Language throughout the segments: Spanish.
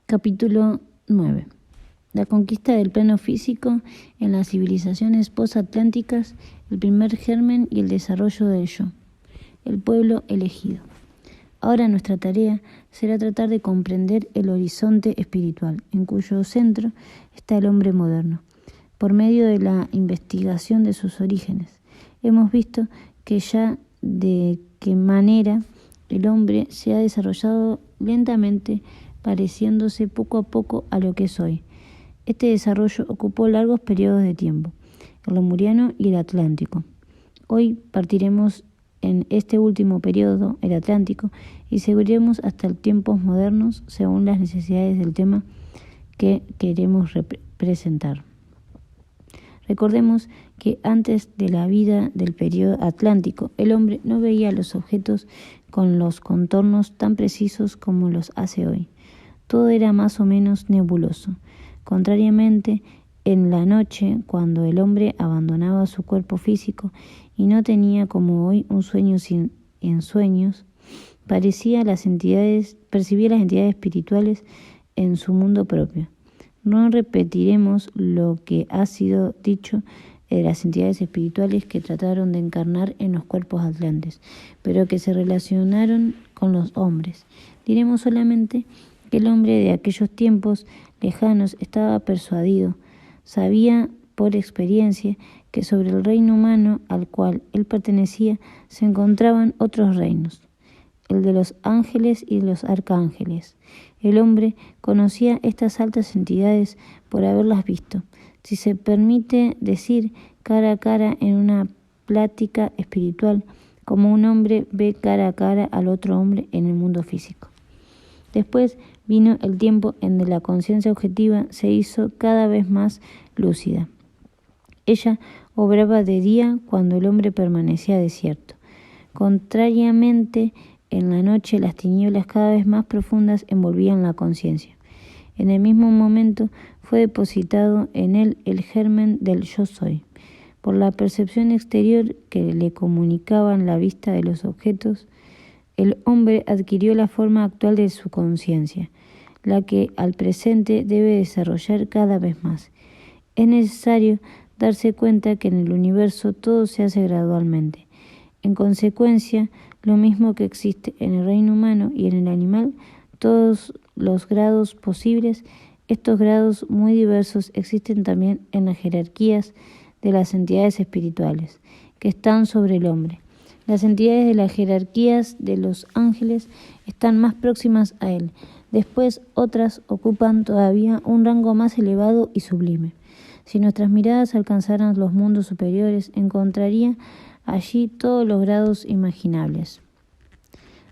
Capítulo 9. La conquista del plano físico en las civilizaciones posatlánticas, el primer germen y el desarrollo del yo, el pueblo elegido. Ahora nuestra tarea será tratar de comprender el horizonte espiritual, en cuyo centro está el hombre moderno. Por medio de la investigación de sus orígenes, hemos visto que ya de qué manera el hombre se ha desarrollado lentamente, pareciéndose poco a poco a lo que es hoy. Este desarrollo ocupó largos periodos de tiempo, el lemuriano y el atlántico. Hoy partiremos en este último periodo, el atlántico, y seguiremos hasta los tiempos modernos según las necesidades del tema que queremos representar. Recordemos que antes de la vida del periodo atlántico, el hombre no veía los objetos con los contornos tan precisos como los hace hoy. Todo era más o menos nebuloso. Contrariamente, en la noche, cuando el hombre abandonaba su cuerpo físico y no tenía como hoy un sueño sin ensueños, percibía las entidades espirituales en su mundo propio. No repetiremos lo que ha sido dicho de las entidades espirituales que trataron de encarnar en los cuerpos atlantes, pero que se relacionaron con los hombres. Diremos solamente que el hombre de aquellos tiempos lejanos estaba persuadido, sabía por experiencia que sobre el reino humano al cual él pertenecía se encontraban otros reinos, el de los ángeles y de los arcángeles. El hombre conocía estas altas entidades por haberlas visto, si se permite decir, cara a cara en una plática espiritual, como un hombre ve cara a cara al otro hombre en el mundo físico. Después vino el tiempo en que la conciencia objetiva se hizo cada vez más lúcida. Ella obraba de día cuando el hombre permanecía desierto. Contrariamente, en la noche las tinieblas cada vez más profundas envolvían la conciencia. En el mismo momento fue depositado en él el germen del yo soy. Por la percepción exterior que le comunicaban la vista de los objetos, el hombre adquirió la forma actual de su conciencia, la que al presente debe desarrollar cada vez más. Es necesario darse cuenta que en el universo todo se hace gradualmente. En consecuencia, lo mismo que existe en el reino humano y en el animal, todos los grados posibles, estos grados muy diversos existen también en las jerarquías de las entidades espirituales que están sobre el hombre. Las entidades de las jerarquías de los ángeles están más próximas a él. Después otras ocupan todavía un rango más elevado y sublime. Si nuestras miradas alcanzaran los mundos superiores, encontraría allí todos los grados imaginables.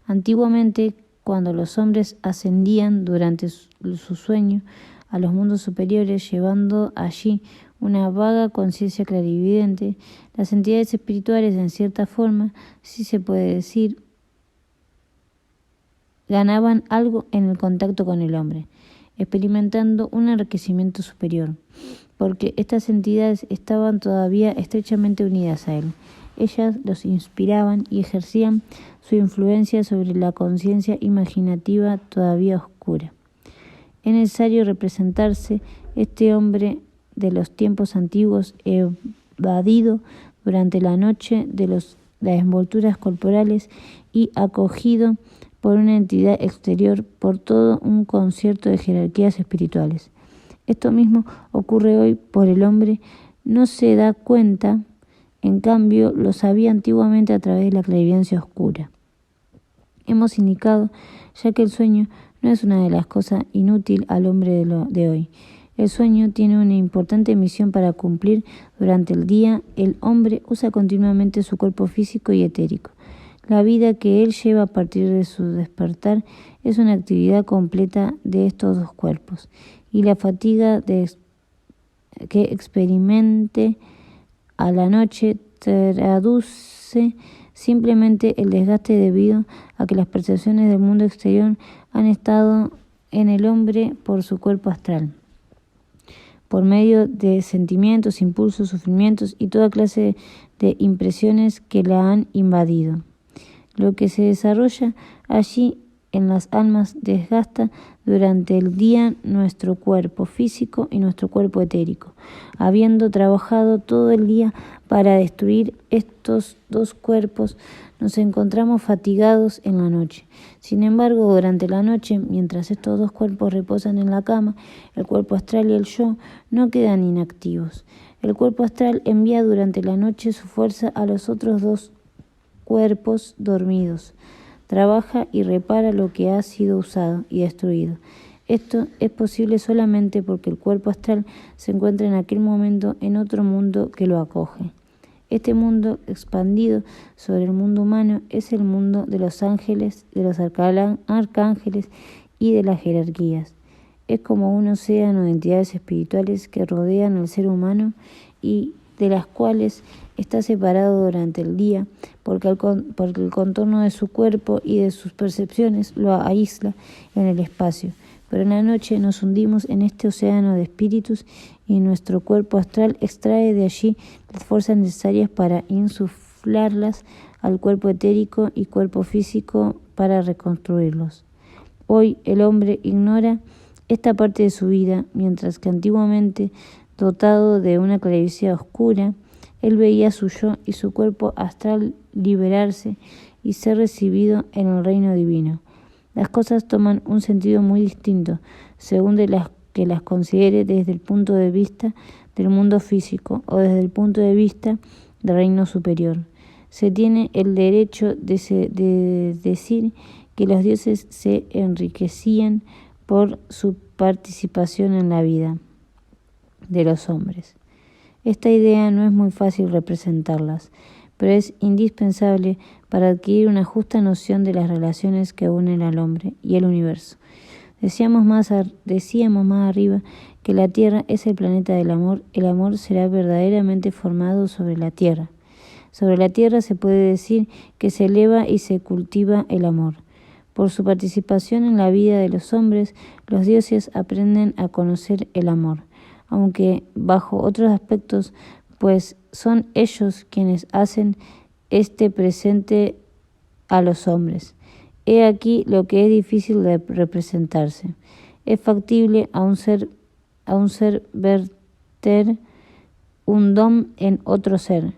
Antiguamente, cuando los hombres ascendían durante su sueño a los mundos superiores, llevando allí una vaga conciencia clarividente, las entidades espirituales, en cierta forma, si se puede decir, ganaban algo en el contacto con el hombre, experimentando un enriquecimiento superior, porque estas entidades estaban todavía estrechamente unidas a él. Ellas los inspiraban y ejercían su influencia sobre la conciencia imaginativa todavía oscura. Es necesario representarse este hombre de los tiempos antiguos, evadido durante la noche de las envolturas corporales y acogido por una entidad exterior por todo un concierto de jerarquías espirituales. Esto mismo ocurre hoy por el hombre, no se da cuenta, en cambio lo sabía antiguamente a través de la clarividencia oscura. Hemos indicado ya que el sueño no es una de las cosas inútiles al hombre de hoy. El sueño tiene una importante misión para cumplir. Durante el día, el hombre usa continuamente su cuerpo físico y etérico. La vida que él lleva a partir de su despertar es una actividad completa de estos dos cuerpos, y la fatiga que experimente a la noche traduce simplemente el desgaste debido a que las percepciones del mundo exterior han estado en el hombre por su cuerpo astral, por medio de sentimientos, impulsos, sufrimientos y toda clase de impresiones que la han invadido. Lo que se desarrolla allí en las almas desgasta durante el día nuestro cuerpo físico y nuestro cuerpo etérico. Habiendo trabajado todo el día para destruir estos dos cuerpos, nos encontramos fatigados en la noche. Sin embargo, durante la noche, mientras estos dos cuerpos reposan en la cama, el cuerpo astral y el yo no quedan inactivos. El cuerpo astral envía durante la noche su fuerza a los otros dos cuerpos dormidos. Trabaja y repara lo que ha sido usado y destruido. Esto es posible solamente porque el cuerpo astral se encuentra en aquel momento en otro mundo que lo acoge. Este mundo expandido sobre el mundo humano es el mundo de los ángeles, de los arcángeles y de las jerarquías. Es como un océano de entidades espirituales que rodean al ser humano y de las cuales está separado durante el día porque el contorno de su cuerpo y de sus percepciones lo aísla en el espacio. Pero en la noche nos hundimos en este océano de espíritus y nuestro cuerpo astral extrae de allí las fuerzas necesarias para insuflarlas al cuerpo etérico y cuerpo físico para reconstruirlos. Hoy el hombre ignora esta parte de su vida, mientras que antiguamente, dotado de una clarividencia oscura, él veía su yo y su cuerpo astral liberarse y ser recibido en el reino divino. Las cosas toman un sentido muy distinto, según de las que las considere desde el punto de vista del mundo físico o desde el punto de vista del reino superior. Se tiene el derecho de decir que los dioses se enriquecían por su participación en la vida de los hombres. Esta idea no es muy fácil representarlas, pero es indispensable para adquirir una justa noción de las relaciones que unen al hombre y el universo. Decíamos más arriba que la Tierra es el planeta del amor. El amor será verdaderamente formado sobre la Tierra. Sobre la Tierra se puede decir que se eleva y se cultiva el amor. Por su participación en la vida de los hombres, los dioses aprenden a conocer el amor, aunque bajo otros aspectos, pues son ellos quienes hacen este presente a los hombres. He aquí lo que es difícil de representarse. Es factible a un ser verter un don en otro ser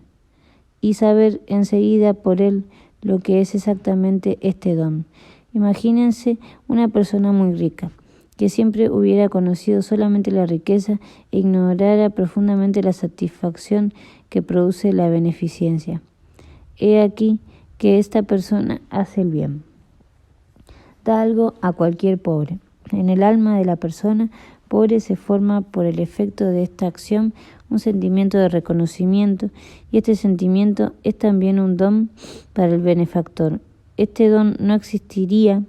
y saber enseguida por él lo que es exactamente este don. Imagínense una persona muy rica, que siempre hubiera conocido solamente la riqueza e ignorara profundamente la satisfacción que produce la beneficencia. He aquí que esta persona hace el bien. Da algo a cualquier pobre. En el alma de la persona pobre se forma por el efecto de esta acción un sentimiento de reconocimiento, y este sentimiento es también un don para el benefactor. Este don no existiría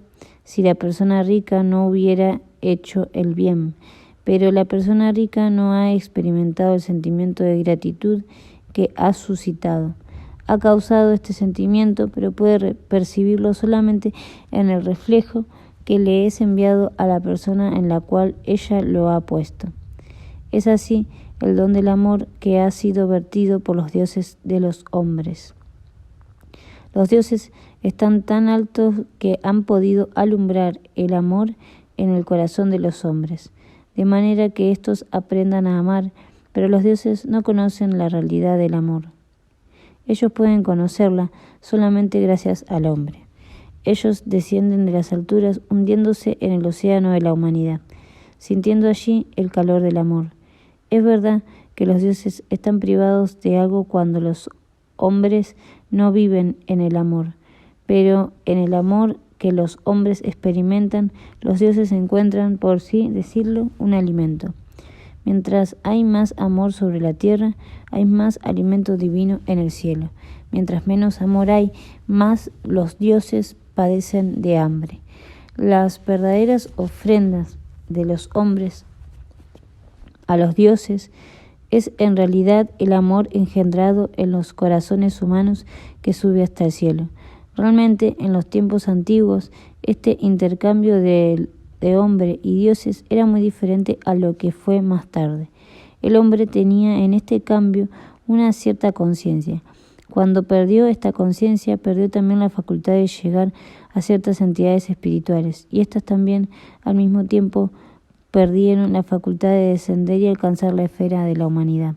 si la persona rica no hubiera hecho el bien, pero la persona rica no ha experimentado el sentimiento de gratitud que ha suscitado. Ha causado este sentimiento, pero puede percibirlo solamente en el reflejo que le es enviado a la persona en la cual ella lo ha puesto. Es así el don del amor que ha sido vertido por los dioses de los hombres. Los dioses están tan altos que han podido alumbrar el amor en el corazón de los hombres, de manera que éstos aprendan a amar, pero los dioses no conocen la realidad del amor. Ellos pueden conocerla solamente gracias al hombre. Ellos descienden de las alturas hundiéndose en el océano de la humanidad, sintiendo allí el calor del amor. Es verdad que los dioses están privados de algo cuando los hombres no viven en el amor, pero en el amor que los hombres experimentan, los dioses encuentran, por sí decirlo, un alimento. Mientras hay más amor sobre la tierra, hay más alimento divino en el cielo. Mientras menos amor hay, más los dioses padecen de hambre. Las verdaderas ofrendas de los hombres a los dioses es en realidad el amor engendrado en los corazones humanos que sube hasta el cielo. Realmente, en los tiempos antiguos, este intercambio de hombre y dioses era muy diferente a lo que fue más tarde. El hombre tenía en este cambio una cierta conciencia. Cuando perdió esta conciencia, perdió también la facultad de llegar a ciertas entidades espirituales, y éstas también, al mismo tiempo, perdieron la facultad de descender y alcanzar la esfera de la humanidad.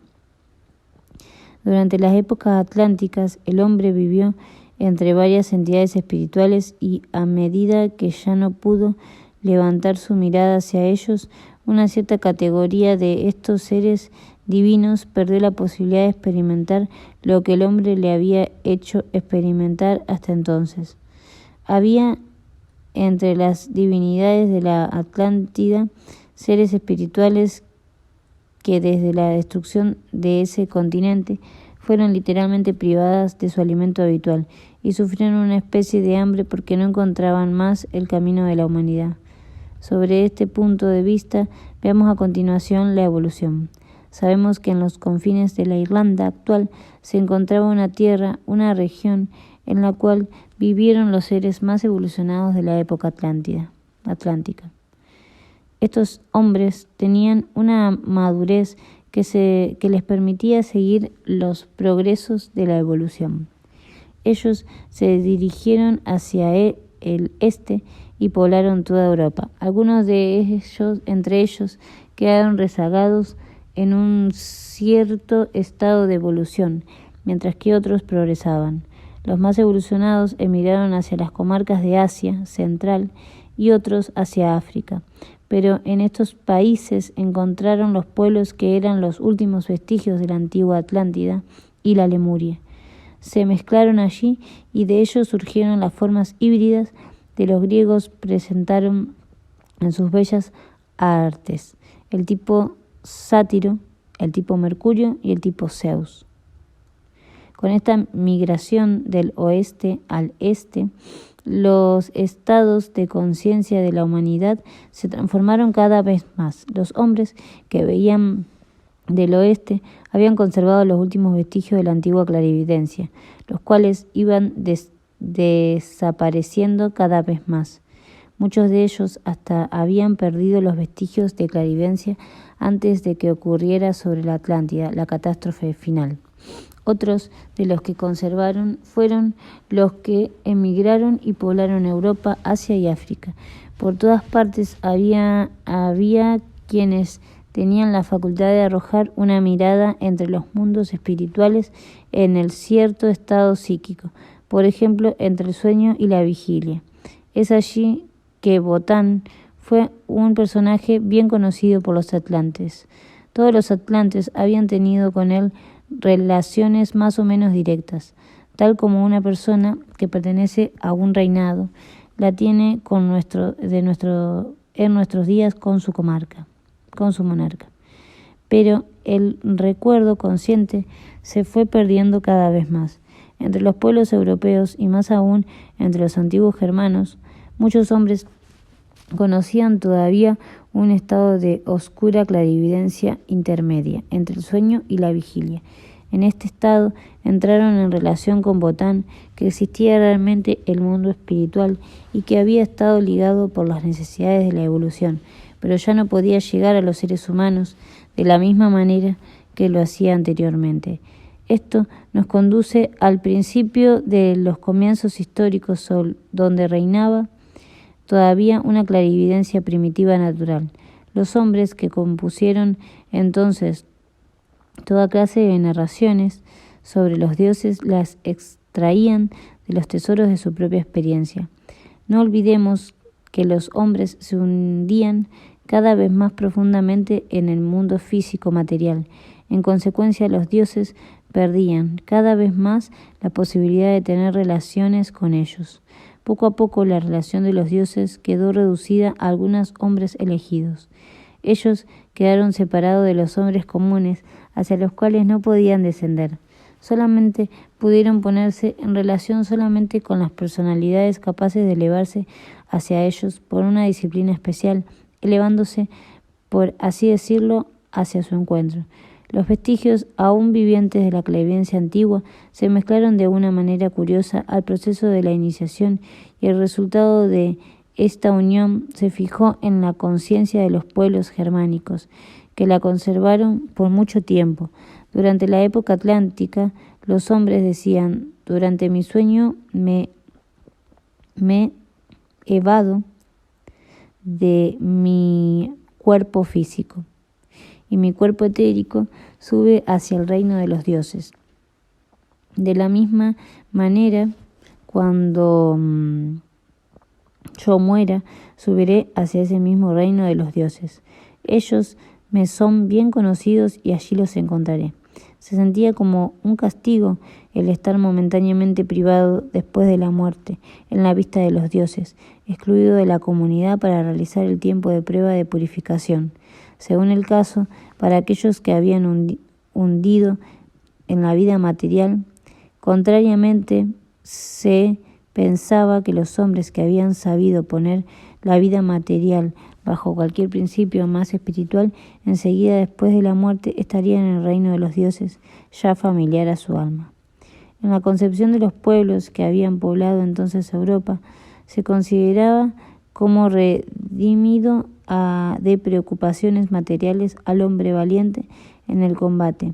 Durante las épocas atlánticas, el hombre vivió entre varias entidades espirituales y, a medida que ya no pudo levantar su mirada hacia ellos, una cierta categoría de estos seres divinos perdió la posibilidad de experimentar lo que el hombre le había hecho experimentar hasta entonces. Había entre las divinidades de la Atlántida seres espirituales que desde la destrucción de ese continente fueron literalmente privadas de su alimento habitual y sufrieron una especie de hambre porque no encontraban más el camino de la humanidad. Sobre este punto de vista, veamos a continuación la evolución. Sabemos que en los confines de la Irlanda actual se encontraba una tierra, una región, en la cual vivieron los seres más evolucionados de la época atlántica. Estos hombres tenían una madurez que les permitía seguir los progresos de la evolución. Ellos se dirigieron hacia el este y poblaron toda Europa. Algunos de ellos, entre ellos, quedaron rezagados en un cierto estado de evolución, mientras que otros progresaban. Los más evolucionados emigraron hacia las comarcas de Asia Central y otros hacia África. Pero en estos países encontraron los pueblos que eran los últimos vestigios de la antigua Atlántida y la Lemuria. Se mezclaron allí y de ellos surgieron las formas híbridas de los griegos presentaron en sus bellas artes, el tipo Sátiro, el tipo Mercurio y el tipo Zeus. Con esta migración del oeste al este, los estados de conciencia de la humanidad se transformaron cada vez más. Los hombres que veían del oeste habían conservado los últimos vestigios de la antigua clarividencia, los cuales iban desapareciendo cada vez más. Muchos de ellos hasta habían perdido los vestigios de clarividencia antes de que ocurriera sobre la Atlántida la catástrofe final. Otros de los que conservaron fueron los que emigraron y poblaron Europa, Asia y África. Por todas partes había quienes tenían la facultad de arrojar una mirada entre los mundos espirituales en el cierto estado psíquico, por ejemplo, entre el sueño y la vigilia. Es allí que Botán fue un personaje bien conocido por los atlantes. Todos los atlantes habían tenido con él relaciones más o menos directas, tal como una persona que pertenece a un reinado la tiene en nuestros días con su comarca, con su monarca. Pero el recuerdo consciente se fue perdiendo cada vez más. Entre los pueblos europeos y más aún entre los antiguos germanos, muchos hombres conocían todavía un estado de oscura clarividencia intermedia entre el sueño y la vigilia. En este estado entraron en relación con Botán, que existía realmente el mundo espiritual y que había estado ligado por las necesidades de la evolución, pero ya no podía llegar a los seres humanos de la misma manera que lo hacía anteriormente. Esto nos conduce al principio de los comienzos históricos, donde reinaba todavía una clarividencia primitiva natural. Los hombres que compusieron entonces toda clase de narraciones sobre los dioses las extraían de los tesoros de su propia experiencia. No olvidemos que los hombres se hundían cada vez más profundamente en el mundo físico material. En consecuencia, los dioses perdían cada vez más la posibilidad de tener relaciones con ellos. Poco a poco la relación de los dioses quedó reducida a algunos hombres elegidos. Ellos quedaron separados de los hombres comunes hacia los cuales no podían descender. Solamente pudieron ponerse en relación solamente con las personalidades capaces de elevarse hacia ellos por una disciplina especial, elevándose, por así decirlo, hacia su encuentro. Los vestigios aún vivientes de la clarividencia antigua se mezclaron de una manera curiosa al proceso de la iniciación y el resultado de esta unión se fijó en la conciencia de los pueblos germánicos, que la conservaron por mucho tiempo. Durante la época atlántica, Los hombres decían: durante mi sueño me evado de mi cuerpo físico, y mi cuerpo etérico sube hacia el reino de los dioses. De la misma manera, cuando yo muera, subiré hacia ese mismo reino de los dioses. Ellos me son bien conocidos y allí los encontraré. Se sentía como un castigo el estar momentáneamente privado después de la muerte, en la vista de los dioses, excluido de la comunidad para realizar el tiempo de prueba de purificación. Según el caso, para aquellos que habían hundido en la vida material, contrariamente, se pensaba que los hombres que habían sabido poner la vida material bajo cualquier principio más espiritual, enseguida después de la muerte estarían en el reino de los dioses, ya familiar a su alma. En la concepción de los pueblos que habían poblado entonces Europa, se consideraba como redimido de preocupaciones materiales al hombre valiente en el combate,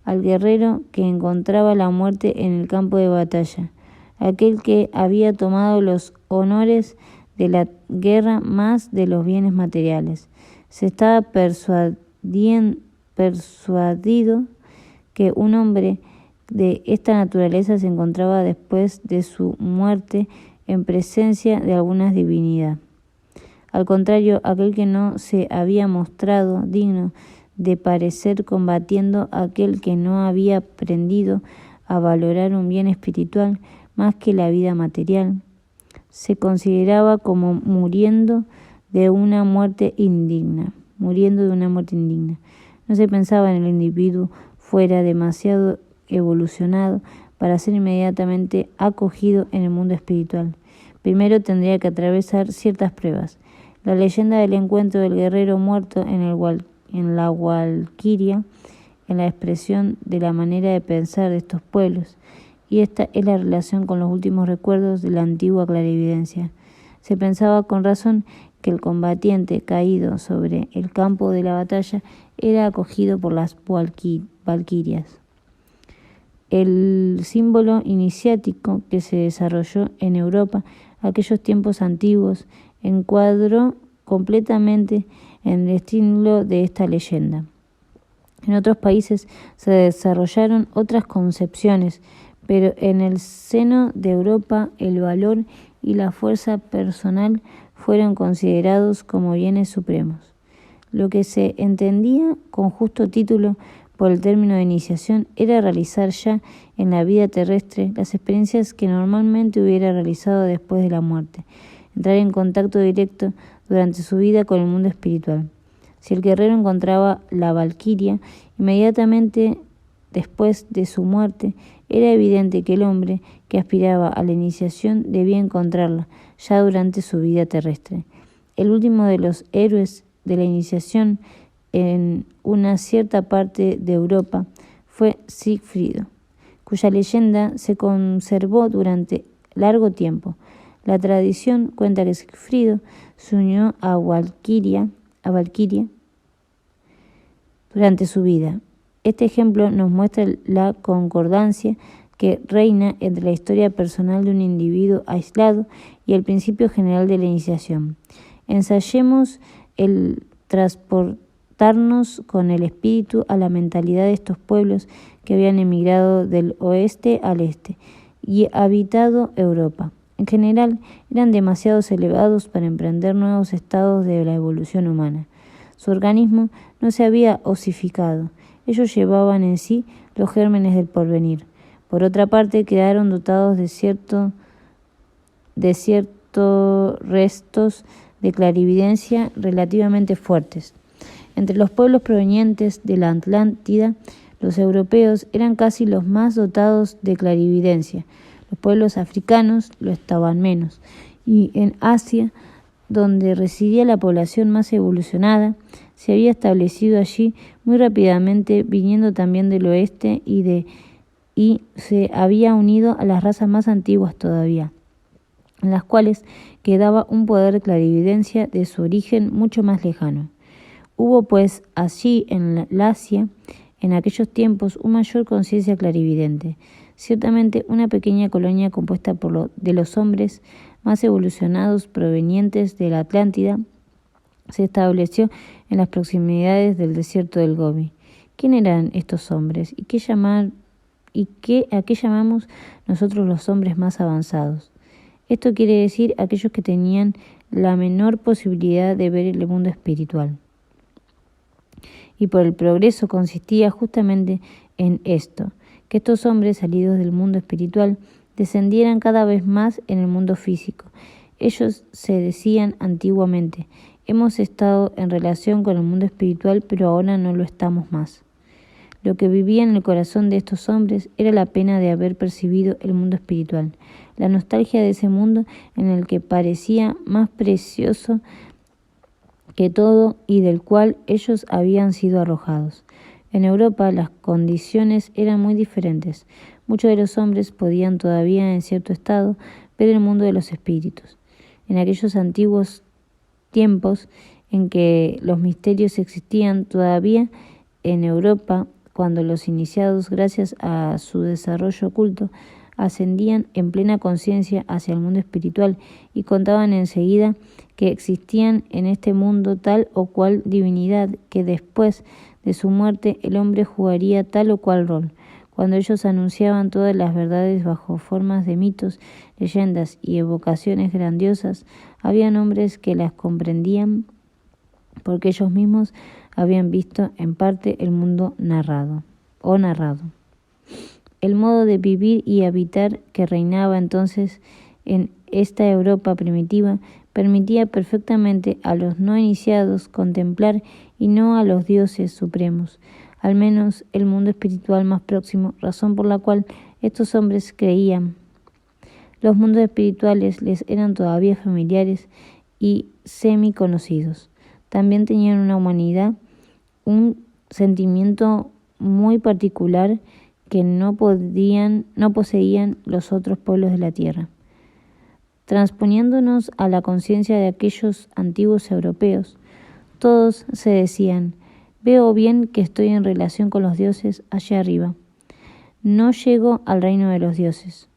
al guerrero que encontraba la muerte en el campo de batalla, aquel que había tomado los honores de la guerra más de los bienes materiales. Se estaba persuadido que un hombre de esta naturaleza se encontraba después de su muerte en presencia de alguna divinidad. Al contrario, aquel que no se había mostrado digno de parecer combatiendo a aquel que no había aprendido a valorar un bien espiritual más que la vida material, se consideraba como muriendo de una muerte indigna. No se pensaba en el individuo fuera demasiado evolucionado para ser inmediatamente acogido en el mundo espiritual. Primero tendría que atravesar ciertas pruebas. La leyenda del encuentro del guerrero muerto en la Valquiria, en la expresión de la manera de pensar de estos pueblos, y esta es la relación con los últimos recuerdos de la antigua clarividencia. Se pensaba con razón que el combatiente caído sobre el campo de la batalla era acogido por las valquirias. El símbolo iniciático que se desarrolló en Europa aquellos tiempos antiguos encuadró completamente en el estilo de esta leyenda. En otros países se desarrollaron otras concepciones, pero en el seno de Europa el valor y la fuerza personal fueron considerados como bienes supremos. Lo que se entendía con justo título por el término de iniciación era realizar ya en la vida terrestre las experiencias que normalmente hubiera realizado después de la muerte, entrar en contacto directo durante su vida con el mundo espiritual. Si el guerrero encontraba la Valquiria, inmediatamente después de su muerte, era evidente que el hombre que aspiraba a la iniciación debía encontrarla ya durante su vida terrestre. El último de los héroes de la iniciación en una cierta parte de Europa fue Sigfrido, cuya leyenda se conservó durante largo tiempo. La tradición cuenta que Sigfrido se unió a Valquiria durante su vida. Este ejemplo nos muestra la concordancia que reina entre la historia personal de un individuo aislado y el principio general de la iniciación. Ensayemos el transportarnos con el espíritu a la mentalidad de estos pueblos que habían emigrado del oeste al este y habitado Europa. En general, eran demasiado elevados para emprender nuevos estados de la evolución humana. Su organismo no se había osificado. Ellos llevaban en sí los gérmenes del porvenir. Por otra parte, quedaron dotados de ciertos restos de clarividencia relativamente fuertes. Entre los pueblos provenientes de la Atlántida, los europeos eran casi los más dotados de clarividencia. Los pueblos africanos lo estaban menos. Y en Asia, donde residía la población más evolucionada, se había establecido allí muy rápidamente, viniendo también del oeste y se había unido a las razas más antiguas todavía, en las cuales quedaba un poder de clarividencia de su origen mucho más lejano. Hubo pues allí en la Asia en aquellos tiempos una mayor conciencia clarividente. Ciertamente una pequeña colonia compuesta de los hombres más evolucionados provenientes de la Atlántida se estableció en las proximidades del desierto del Gobi. ¿Quién eran estos hombres? ¿A qué llamamos nosotros los hombres más avanzados? Esto quiere decir aquellos que tenían la menor posibilidad de ver el mundo espiritual. Y por el progreso consistía justamente en esto, que estos hombres salidos del mundo espiritual descendieran cada vez más en el mundo físico. Ellos se decían antiguamente: hemos estado en relación con el mundo espiritual, pero ahora no lo estamos más. Lo que vivía en el corazón de estos hombres era la pena de haber percibido el mundo espiritual, la nostalgia de ese mundo en el que parecía más precioso que todo y del cual ellos habían sido arrojados. En Europa las condiciones eran muy diferentes. Muchos de los hombres podían todavía en cierto estado ver el mundo de los espíritus. En aquellos antiguos tiempos en que los misterios existían todavía en Europa, cuando los iniciados, gracias a su desarrollo oculto, ascendían en plena conciencia hacia el mundo espiritual y contaban enseguida que existían en este mundo tal o cual divinidad, que después de su muerte el hombre jugaría tal o cual rol. Cuando ellos anunciaban todas las verdades bajo formas de mitos, leyendas y evocaciones grandiosas, habían hombres que las comprendían porque ellos mismos habían visto en parte el mundo narrado. El modo de vivir y habitar que reinaba entonces en esta Europa primitiva permitía perfectamente a los no iniciados contemplar y no a los dioses supremos, al menos el mundo espiritual más próximo, razón por la cual estos hombres creían. Los mundos espirituales les eran todavía familiares y semi-conocidos. También tenían una humanidad, un sentimiento muy particular que no poseían los otros pueblos de la tierra. Transponiéndonos a la conciencia de aquellos antiguos europeos, todos se decían: veo bien que estoy en relación con los dioses allá arriba. No llego al reino de los dioses.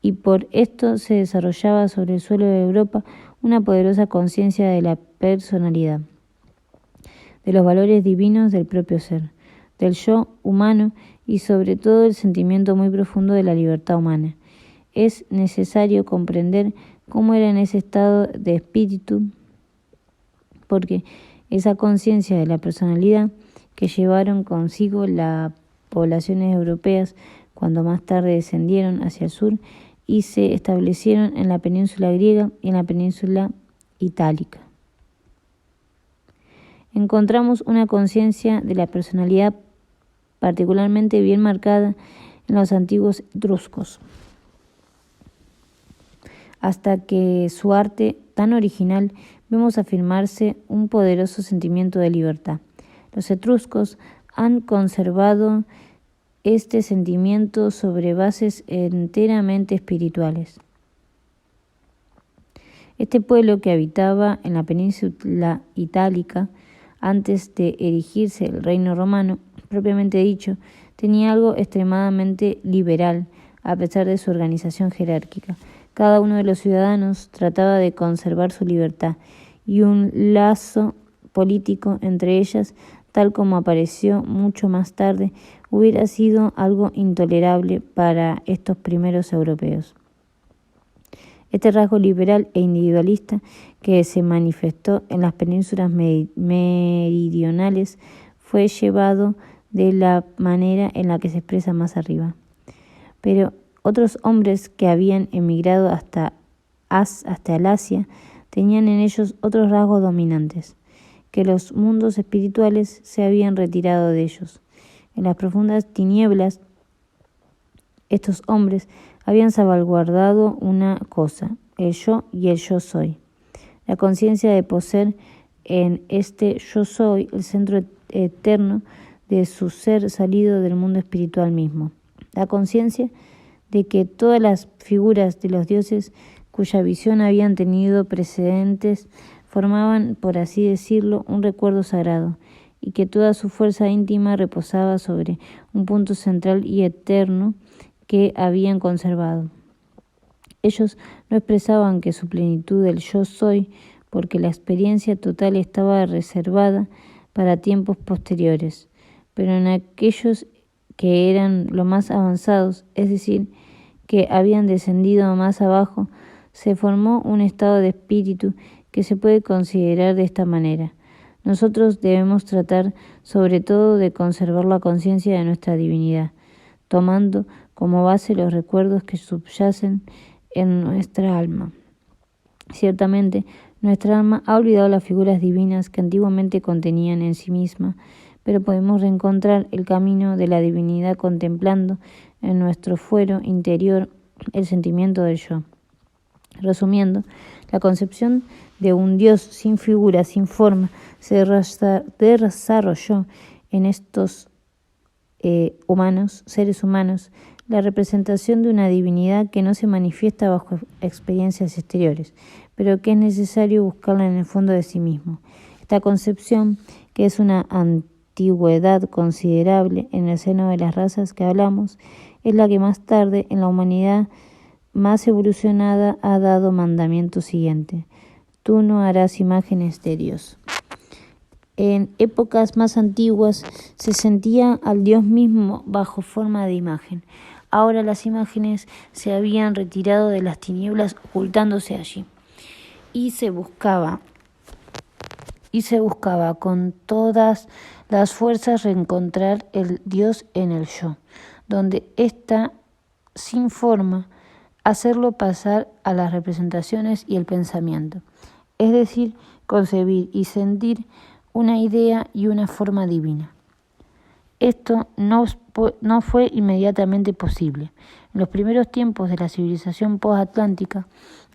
Y por esto se desarrollaba sobre el suelo de Europa una poderosa conciencia de la personalidad, de los valores divinos del propio ser, del yo humano y sobre todo el sentimiento muy profundo de la libertad humana. Es necesario comprender cómo era en ese estado de espíritu, porque esa conciencia de la personalidad que llevaron consigo las poblaciones europeas cuando más tarde descendieron hacia el sur y se establecieron en la península griega y en la península itálica. Encontramos una conciencia de la personalidad particularmente bien marcada en los antiguos etruscos, hasta que su arte tan original vemos afirmarse un poderoso sentimiento de libertad. Los etruscos han conservado este sentimiento sobre bases enteramente espirituales. Este pueblo que habitaba en la península itálica antes de erigirse el reino romano, propiamente dicho, tenía algo extremadamente liberal, a pesar de su organización jerárquica. Cada uno de los ciudadanos trataba de conservar su libertad, y un lazo político entre ellas, tal como apareció mucho más tarde, hubiera sido algo intolerable para estos primeros europeos. Este rasgo liberal e individualista que se manifestó en las penínsulas meridionales fue llevado de la manera en la que se expresa más arriba. Pero otros hombres que habían emigrado hasta el Asia tenían en ellos otros rasgos dominantes, que los mundos espirituales se habían retirado de ellos. En las profundas tinieblas, estos hombres habían salvaguardado una cosa, el yo y el yo soy. La conciencia de poseer en este yo soy el centro eterno de su ser salido del mundo espiritual mismo. La conciencia de que todas las figuras de los dioses cuya visión habían tenido precedentes formaban, por así decirlo, un recuerdo sagrado, y que toda su fuerza íntima reposaba sobre un punto central y eterno que habían conservado. Ellos no expresaban que su plenitud del yo soy, porque la experiencia total estaba reservada para tiempos posteriores, pero en aquellos que eran lo más avanzados, es decir, que habían descendido más abajo, se formó un estado de espíritu que se puede considerar de esta manera. Nosotros debemos tratar sobre todo de conservar la conciencia de nuestra divinidad, tomando como base los recuerdos que subyacen en nuestra alma. Ciertamente, nuestra alma ha olvidado las figuras divinas que antiguamente contenían en sí misma, pero podemos reencontrar el camino de la divinidad contemplando en nuestro fuero interior el sentimiento del yo. Resumiendo, la concepción de un Dios sin figura, sin forma, se desarrolló en estos seres humanos, la representación de una divinidad que no se manifiesta bajo experiencias exteriores, pero que es necesario buscarla en el fondo de sí mismo. Esta concepción, que es una antigüedad considerable en el seno de las razas que hablamos, es la que más tarde en la humanidad más evolucionada ha dado mandamiento siguiente: tú no harás imágenes de Dios. En épocas más antiguas se sentía al Dios mismo bajo forma de imagen. Ahora las imágenes se habían retirado de las tinieblas, ocultándose allí. Y se buscaba con todas las fuerzas reencontrar el Dios en el yo, donde está sin forma, hacerlo pasar a las representaciones y el pensamiento, es decir, concebir y sentir una idea y una forma divina. Esto no fue inmediatamente posible. En los primeros tiempos de la civilización post-atlántica,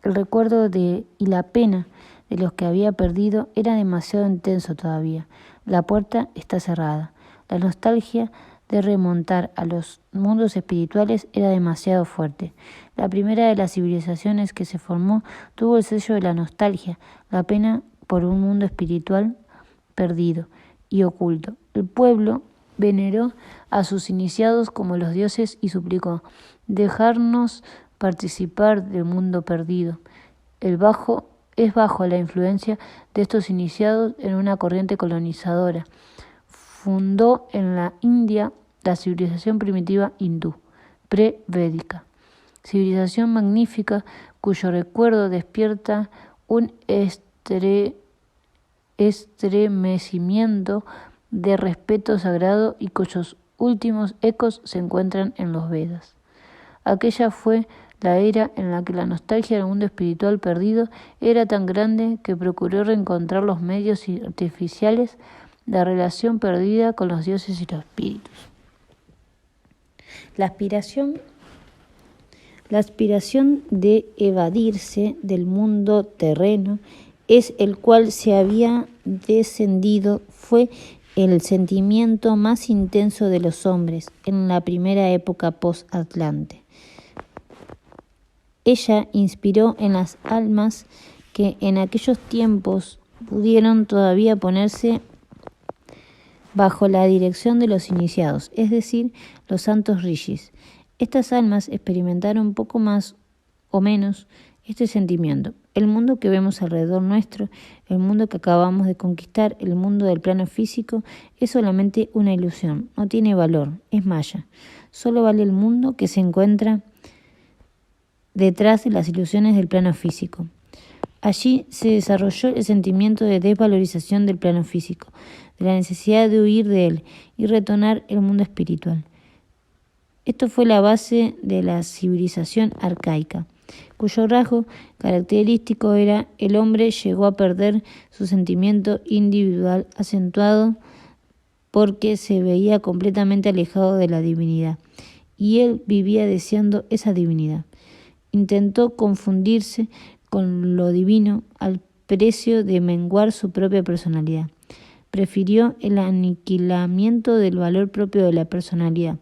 el recuerdo y la pena de los que había perdido era demasiado intenso todavía. La puerta está cerrada. La nostalgia de remontar a los mundos espirituales era demasiado fuerte. La primera de las civilizaciones que se formó tuvo el sello de la nostalgia, la pena por un mundo espiritual perdido y oculto. El pueblo veneró a sus iniciados como los dioses y suplicó: dejarnos participar del mundo perdido. Es bajo la influencia de estos iniciados en una corriente colonizadora. Fundó en la India la civilización primitiva hindú, pre-védica. Civilización magnífica cuyo recuerdo despierta un estremecimiento de respeto sagrado y cuyos últimos ecos se encuentran en los Vedas. Aquella fue la era en la que la nostalgia del mundo espiritual perdido era tan grande que procuró reencontrar los medios artificiales de la relación perdida con los dioses y los espíritus. La aspiración de evadirse del mundo terreno es el cual se había descendido fue el sentimiento más intenso de los hombres en la primera época post-atlante. Ella inspiró en las almas que en aquellos tiempos pudieron todavía ponerse bajo la dirección de los iniciados, es decir, los santos rishis. Estas almas experimentaron poco más o menos este sentimiento. El mundo que vemos alrededor nuestro, el mundo que acabamos de conquistar, el mundo del plano físico, es solamente una ilusión, no tiene valor, es maya. Solo vale el mundo que se encuentra detrás de las ilusiones del plano físico. Allí se desarrolló el sentimiento de desvalorización del plano físico, de la necesidad de huir de él y retornar el mundo espiritual. Esto fue la base de la civilización arcaica, cuyo rasgo característico era el hombre llegó a perder su sentimiento individual acentuado porque se veía completamente alejado de la divinidad, y él vivía deseando esa divinidad. Intentó confundirse con lo divino al precio de menguar su propia personalidad. Prefirió el aniquilamiento del valor propio de la personalidad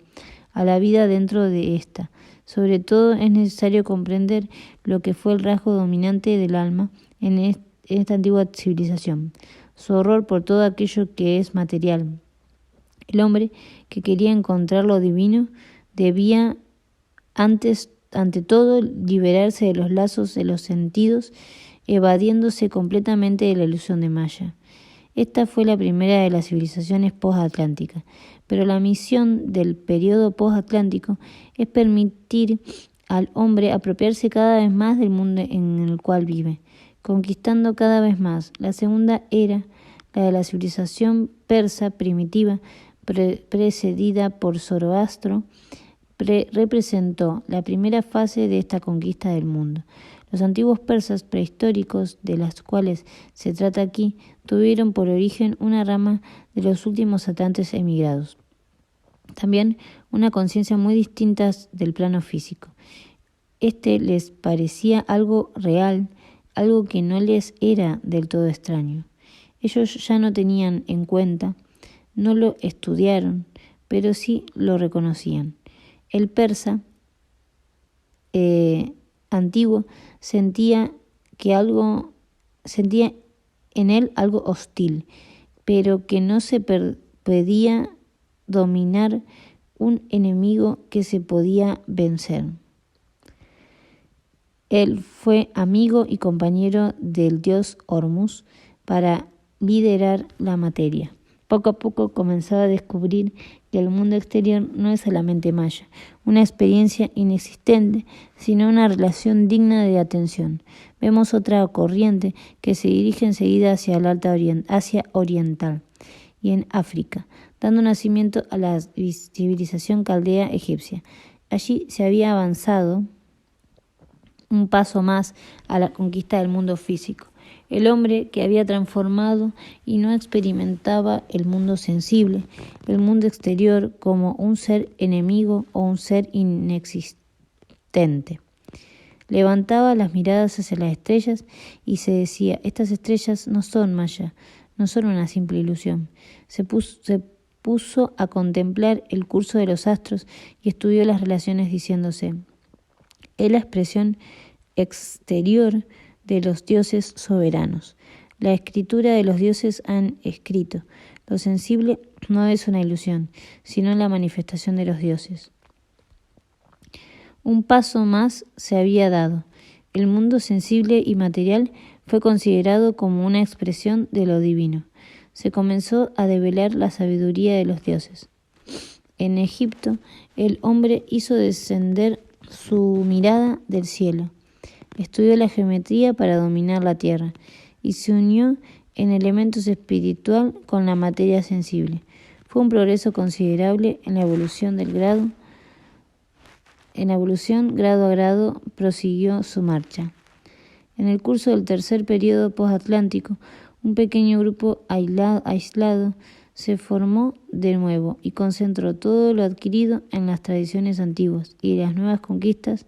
a la vida dentro de ésta. Sobre todo es necesario comprender lo que fue el rasgo dominante del alma en esta antigua civilización. su horror por todo aquello que es material. El hombre que quería encontrar lo divino debía ante todo liberarse de los lazos de los sentidos, evadiéndose completamente de la ilusión de Maya. Esta fue la primera de las civilizaciones post-atlánticas, pero la misión del periodo post-atlántico es permitir al hombre apropiarse cada vez más del mundo en el cual vive, conquistando cada vez más. La segunda era, la de la civilización persa primitiva, precedida por Zoroastro, representó la primera fase de esta conquista del mundo. Los antiguos persas prehistóricos, de los cuales se trata aquí, tuvieron por origen una rama de los últimos atlantes emigrados. También una conciencia muy distinta del plano físico. Este les parecía algo real, algo que no les era del todo extraño. Ellos ya no tenían en cuenta, no lo estudiaron, pero sí lo reconocían. El persa antiguo sentía en él algo hostil, pero que no se podía dominar, un enemigo que se podía vencer. Él fue amigo y compañero del dios Hormuz para liderar la materia. Poco a poco comenzaba a descubrir que el mundo exterior no es solamente maya, una experiencia inexistente, sino una relación digna de atención. Vemos otra corriente que se dirige enseguida hacia el Asia Oriental y en África, dando nacimiento a la civilización caldea egipcia. Allí se había avanzado un paso más a la conquista del mundo físico. El hombre que había transformado y no experimentaba el mundo sensible, el mundo exterior, como un ser enemigo o un ser inexistente. Levantaba las miradas hacia las estrellas y se decía: estas estrellas no son maya, no son una simple ilusión. Se puso a contemplar el curso de los astros y estudió las relaciones diciéndose: es la expresión exterior de los dioses soberanos. La escritura de los dioses han escrito: lo sensible no es una ilusión, sino la manifestación de los dioses. Un paso más se había dado. El mundo sensible y material fue considerado como una expresión de lo divino. Se comenzó a develar la sabiduría de los dioses. En Egipto, el hombre hizo descender su mirada del cielo. Estudió la geometría para dominar la tierra y se unió en elementos espiritual con la materia sensible. Fue un progreso considerable en la evolución grado a grado prosiguió su marcha. En el curso del tercer periodo posatlántico, un pequeño grupo aislado se formó de nuevo y concentró todo lo adquirido en las tradiciones antiguas y las nuevas conquistas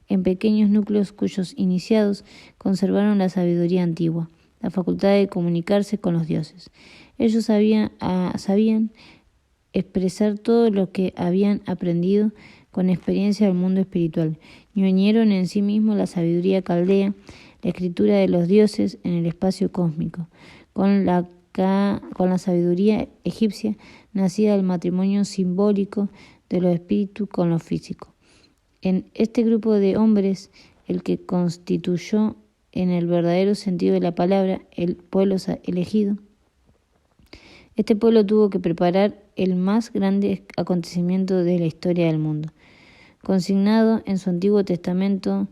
en pequeños núcleos cuyos iniciados conservaron la sabiduría antigua, la facultad de comunicarse con los dioses. Ellos sabían expresar todo lo que habían aprendido con experiencia del mundo espiritual, y unieron en sí mismos la sabiduría caldea, la escritura de los dioses en el espacio cósmico, con la sabiduría egipcia nacida del matrimonio simbólico de los espíritus con lo físico. En este grupo de hombres, el que constituyó en el verdadero sentido de la palabra el pueblo elegido, este pueblo tuvo que preparar el más grande acontecimiento de la historia del mundo. Consignado en su Antiguo Testamento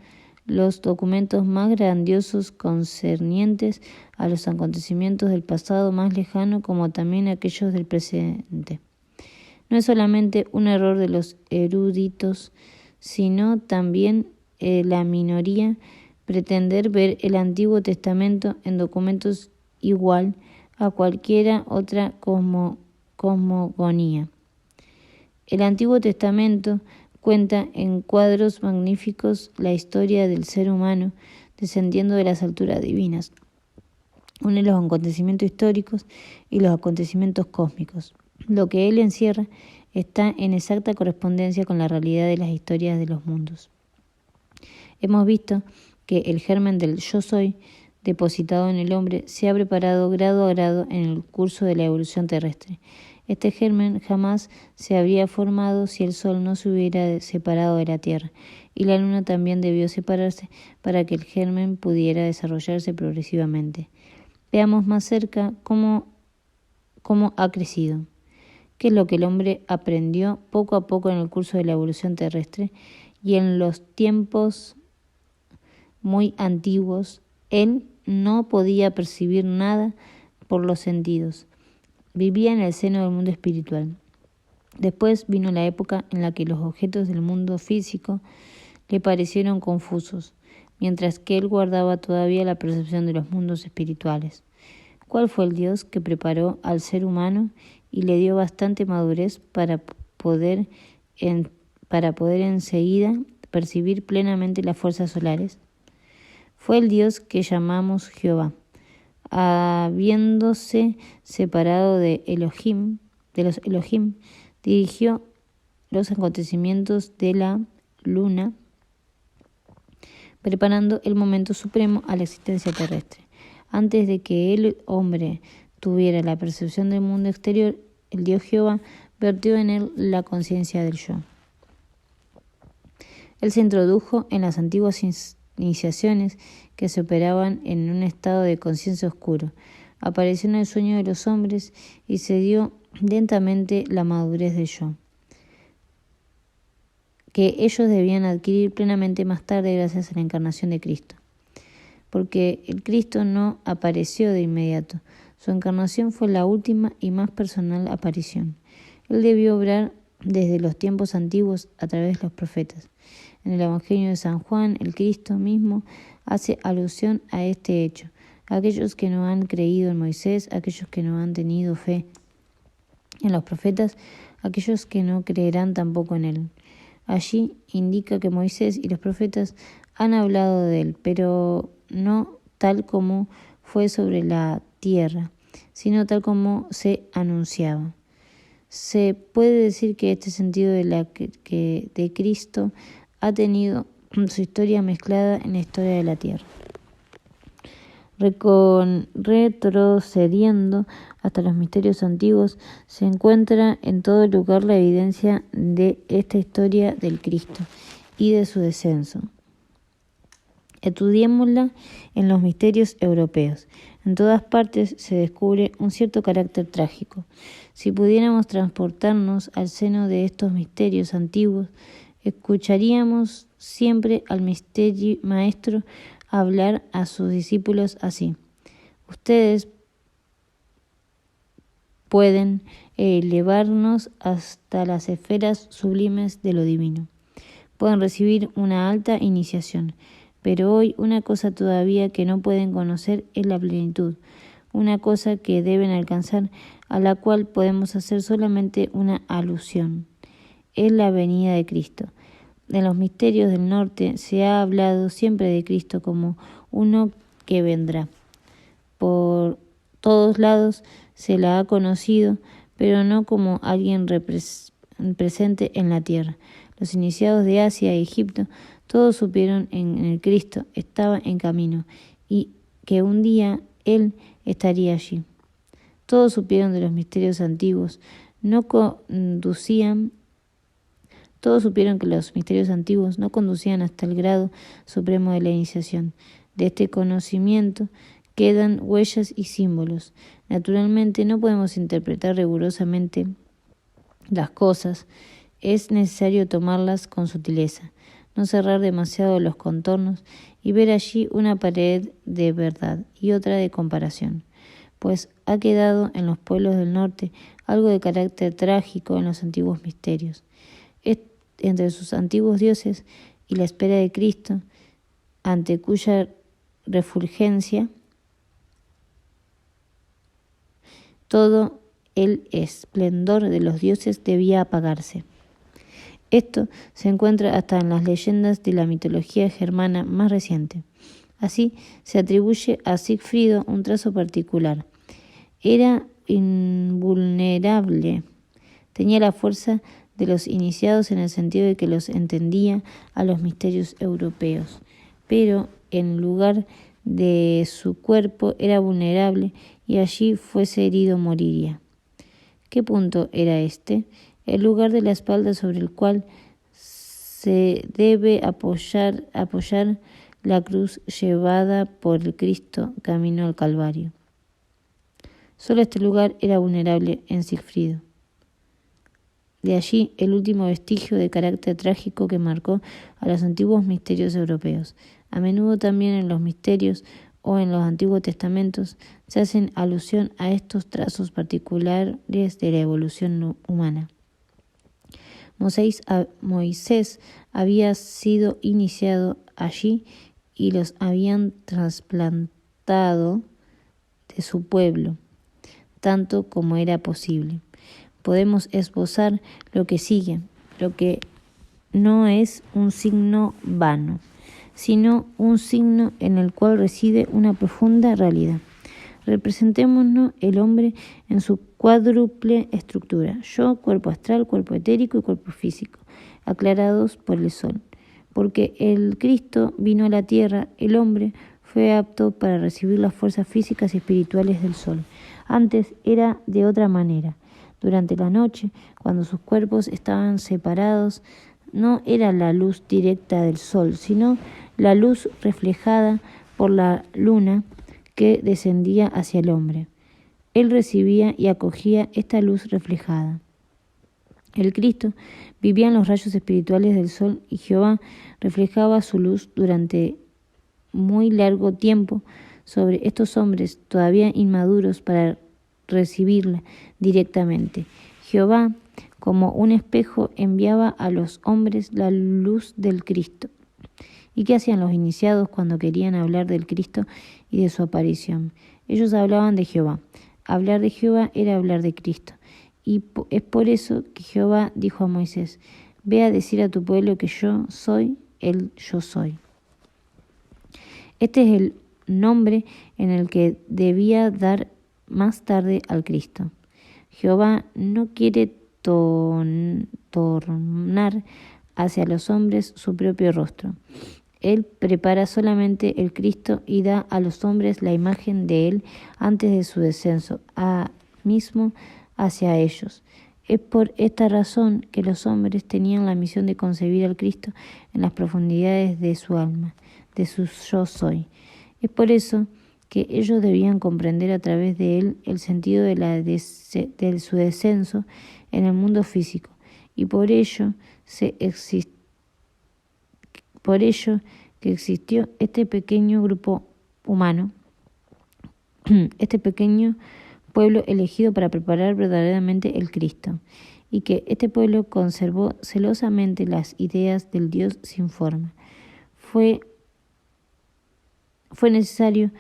los documentos más grandiosos concernientes a los acontecimientos del pasado más lejano como también aquellos del presente. No es solamente un error de los eruditos, sino también la minoría pretender ver el Antiguo Testamento en documentos igual a cualquiera otra cosmogonía. El Antiguo Testamento cuenta en cuadros magníficos la historia del ser humano descendiendo de las alturas divinas, une los acontecimientos históricos y los acontecimientos cósmicos. Lo que él encierra está en exacta correspondencia con la realidad de las historias de los mundos. Hemos visto que el germen del yo soy depositado en el hombre se ha preparado grado a grado en el curso de la evolución terrestre. Este germen jamás se habría formado si el Sol no se hubiera separado de la Tierra, y la Luna también debió separarse para que el germen pudiera desarrollarse progresivamente. Veamos más cerca cómo ha crecido. ¿Qué es lo que el hombre aprendió poco a poco en el curso de la evolución terrestre? Y en los tiempos muy antiguos, él no podía percibir nada por los sentidos. Vivía en el seno del mundo espiritual. Después vino la época en la que los objetos del mundo físico le parecieron confusos, mientras que él guardaba todavía la percepción de los mundos espirituales. ¿Cuál fue el Dios que preparó al ser humano y le dio bastante madurez para poder enseguida percibir plenamente las fuerzas solares? Fue el Dios que llamamos Jehová. Habiéndose separado de los Elohim, dirigió los acontecimientos de la luna, preparando el momento supremo a la existencia terrestre. Antes de que el hombre tuviera la percepción del mundo exterior, el Dios Jehová vertió en él la conciencia del yo. Él se introdujo en las antiguas iniciaciones que se operaban en un estado de conciencia oscuro. Apareció en el sueño de los hombres y se dio lentamente la madurez del yo, que ellos debían adquirir plenamente más tarde gracias a la encarnación de Cristo. Porque el Cristo no apareció de inmediato. Su encarnación fue la última y más personal aparición. Él debió obrar desde los tiempos antiguos a través de los profetas. En el Evangelio de San Juan, el Cristo mismo hace alusión a este hecho. Aquellos que no han creído en Moisés, aquellos que no han tenido fe en los profetas, aquellos que no creerán tampoco en él. Allí indica que Moisés y los profetas han hablado de él, pero no tal como fue sobre la tierra, sino tal como se anunciaba. Se puede decir que este sentido de Cristo ha tenido su historia mezclada en la historia de la tierra. Retrocediendo hasta los misterios antiguos, se encuentra en todo lugar la evidencia de esta historia del Cristo y de su descenso. Estudiémosla en los misterios europeos. En todas partes se descubre un cierto carácter trágico. Si pudiéramos transportarnos al seno de estos misterios antiguos, escucharíamos siempre al maestro hablar a sus discípulos así: ustedes pueden elevarnos hasta las esferas sublimes de lo divino. Pueden recibir una alta iniciación, pero hoy una cosa todavía que no pueden conocer es la plenitud, una cosa que deben alcanzar, a la cual podemos hacer solamente una alusión. Es la venida de Cristo. En los misterios del norte se ha hablado siempre de Cristo como uno que vendrá. Por todos lados se la ha conocido, pero no como alguien presente en la tierra. Los iniciados de Asia y Egipto todos supieron en el Cristo estaba en camino y que un día Él estaría allí. Todos supieron de los misterios antiguos, Todos supieron que los misterios antiguos no conducían hasta el grado supremo de la iniciación. De este conocimiento quedan huellas y símbolos. Naturalmente no podemos interpretar rigurosamente las cosas. Es necesario tomarlas con sutileza, no cerrar demasiado los contornos y ver allí una pared de verdad y otra de comparación, pues ha quedado en los pueblos del norte algo de carácter trágico en los antiguos misterios. Entre sus antiguos dioses y la espera de Cristo, ante cuya refulgencia todo el esplendor de los dioses debía apagarse. Esto se encuentra hasta en las leyendas de la mitología germana más reciente. Así se atribuye a Sigfrido un trazo particular. Era invulnerable, tenía la fuerza de los iniciados en el sentido de que los entendía a los misterios europeos, pero en lugar de su cuerpo era vulnerable y allí fuese herido moriría. ¿Qué punto era este? El lugar de la espalda sobre el cual se debe apoyar la cruz llevada por el Cristo camino al Calvario. Solo este lugar era vulnerable en Sigfrido. De allí el último vestigio de carácter trágico que marcó a los antiguos misterios europeos. A menudo también en los misterios o en los antiguos testamentos se hacen alusión a estos trazos particulares de la evolución humana. Moisés había sido iniciado allí y los habían trasplantado de su pueblo, tanto como era posible. Podemos esbozar lo que sigue, lo que no es un signo vano, sino un signo en el cual reside una profunda realidad. Representémonos el hombre en su cuádruple estructura: yo, cuerpo astral, cuerpo etérico y cuerpo físico, aclarados por el sol. Porque el Cristo vino a la tierra, el hombre fue apto para recibir las fuerzas físicas y espirituales del sol. Antes era de otra manera. Durante la noche, cuando sus cuerpos estaban separados, no era la luz directa del sol, sino la luz reflejada por la luna que descendía hacia el hombre. Él recibía y acogía esta luz reflejada. El Cristo vivía en los rayos espirituales del sol y Jehová reflejaba su luz durante muy largo tiempo sobre estos hombres todavía inmaduros para recibirla directamente. Jehová, como un espejo, enviaba a los hombres la luz del Cristo. ¿Y qué hacían los iniciados cuando querían hablar del Cristo y de su aparición? Ellos hablaban de Jehová. Hablar de Jehová era hablar de Cristo. Y es por eso que Jehová dijo a Moisés: ve a decir a tu pueblo que yo soy el yo soy. Este es el nombre en el que debía dar más tarde al Cristo. Jehová no quiere tornar hacia los hombres su propio rostro. Él prepara solamente el Cristo y da a los hombres la imagen de Él antes de su descenso, mismo hacia ellos. Es por esta razón que los hombres tenían la misión de concebir al Cristo en las profundidades de su alma, de su yo soy. Es por eso que ellos debían comprender a través de él el sentido de su descenso en el mundo físico, y por ello que existió este pequeño grupo humano, este pequeño pueblo elegido para preparar verdaderamente el Cristo, y que este pueblo conservó celosamente las ideas del Dios sin forma. Fue necesario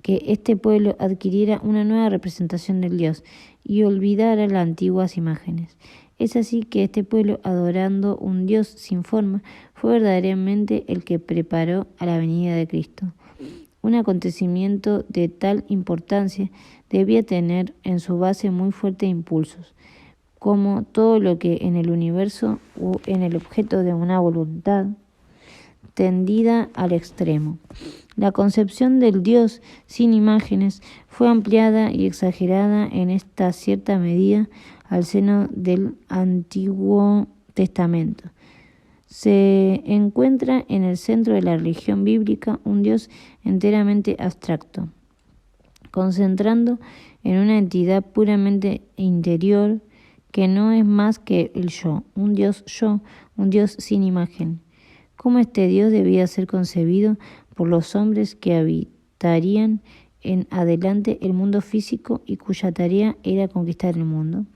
que este pueblo adquiriera una nueva representación del Dios y olvidara las antiguas imágenes. Es así que este pueblo, adorando un Dios sin forma, fue verdaderamente el que preparó a la venida de Cristo. Un acontecimiento de tal importancia debía tener en su base muy fuertes impulsos, como todo lo que en el universo o en el objeto de una voluntad tendida al extremo. La concepción del Dios sin imágenes fue ampliada y exagerada en esta cierta medida al seno del Antiguo Testamento. Se encuentra en el centro de la religión bíblica un Dios enteramente abstracto, concentrando en una entidad puramente interior que no es más que el yo, un Dios sin imagen. ¿Cómo este Dios debía ser concebido por los hombres que habitarían en adelante el mundo físico y cuya tarea era conquistar el mundo?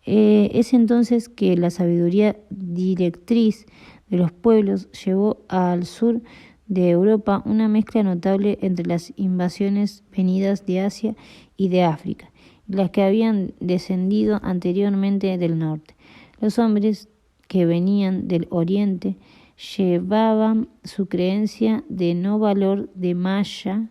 Es entonces que la sabiduría directriz de los pueblos llevó al sur de Europa una mezcla notable entre las invasiones venidas de Asia y de África, y las que habían descendido anteriormente del norte. Los hombres que venían del oriente llevaban su creencia de no valor de Maya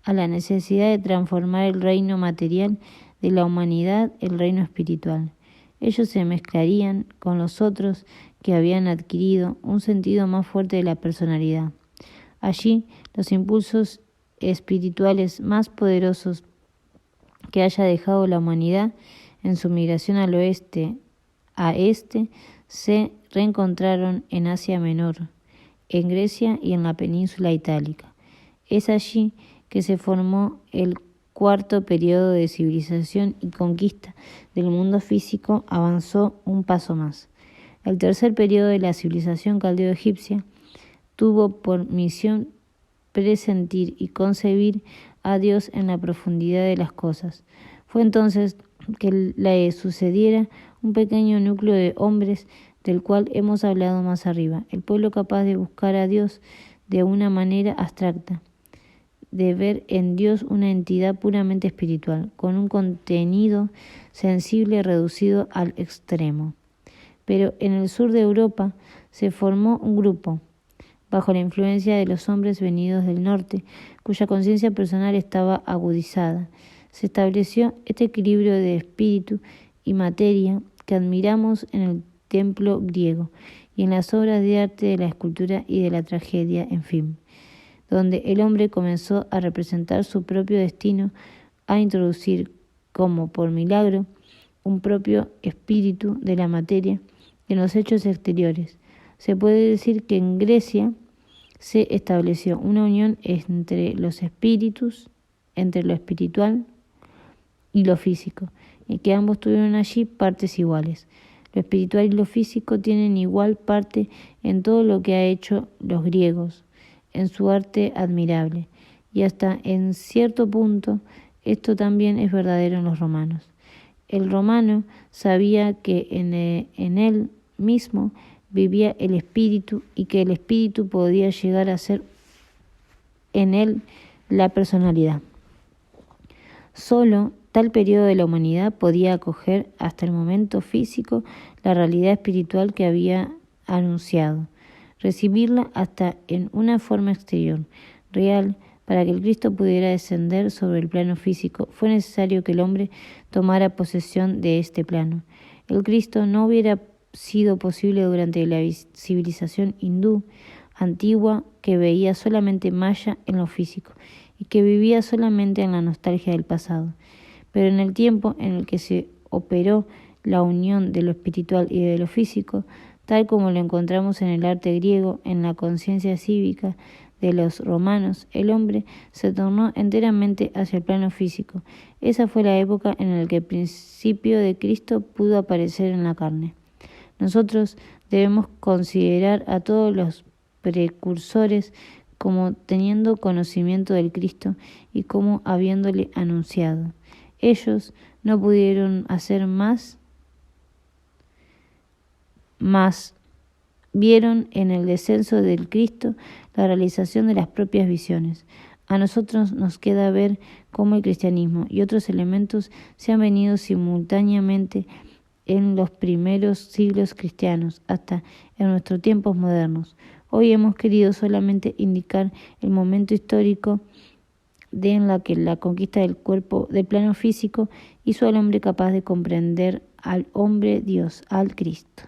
a la necesidad de transformar el reino material de la humanidad en el reino espiritual. Ellos se mezclarían con los otros que habían adquirido un sentido más fuerte de la personalidad. Allí, los impulsos espirituales más poderosos que haya dejado la humanidad en su migración al oeste a este se reencontraron en Asia Menor, en Grecia y en la península itálica. Es allí que se formó el cuarto periodo de civilización y conquista del mundo físico. Avanzó un paso más. El tercer periodo de la civilización caldeo-egipcia tuvo por misión presentir y concebir a Dios en la profundidad de las cosas. Fue entonces que le sucediera un pequeño núcleo de hombres del cual hemos hablado más arriba, el pueblo capaz de buscar a Dios de una manera abstracta, de ver en Dios una entidad puramente espiritual, con un contenido sensible reducido al extremo. Pero en el sur de Europa se formó un grupo, bajo la influencia de los hombres venidos del norte, cuya conciencia personal estaba agudizada. Se estableció este equilibrio de espíritu y materia que admiramos en el templo griego y en las obras de arte de la escultura y de la tragedia, en fin, donde el hombre comenzó a representar su propio destino, a introducir, como por milagro, un propio espíritu de la materia en los hechos exteriores. Se puede decir que en Grecia se estableció una unión entre los espíritus, entre lo espiritual y lo físico, y que ambos tuvieron allí partes iguales. Lo espiritual y lo físico tienen igual parte en todo lo que han hecho los griegos, en su arte admirable, y hasta en cierto punto esto también es verdadero en los romanos. El romano sabía que en él mismo vivía el espíritu y que el espíritu podía llegar a ser en él la personalidad. Solo tal periodo de la humanidad podía acoger hasta el momento físico la realidad espiritual que había anunciado, recibirla hasta en una forma exterior, real. Para que el Cristo pudiera descender sobre el plano físico, fue necesario que el hombre tomara posesión de este plano. El Cristo no hubiera sido posible durante la civilización hindú antigua, que veía solamente Maya en lo físico y que vivía solamente en la nostalgia del pasado. Pero en el tiempo en el que se operó la unión de lo espiritual y de lo físico, tal como lo encontramos en el arte griego, en la conciencia cívica de los romanos, el hombre se tornó enteramente hacia el plano físico. Esa fue la época en la que el principio de Cristo pudo aparecer en la carne. Nosotros debemos considerar a todos los precursores como teniendo conocimiento del Cristo y como habiéndole anunciado. Ellos no pudieron hacer más vieron en el descenso del Cristo la realización de las propias visiones. A nosotros nos queda ver cómo el cristianismo y otros elementos se han venido simultáneamente en los primeros siglos cristianos hasta en nuestros tiempos modernos. Hoy hemos querido solamente indicar el momento histórico en la que la conquista del cuerpo del plano físico hizo al hombre capaz de comprender al hombre Dios, al Cristo.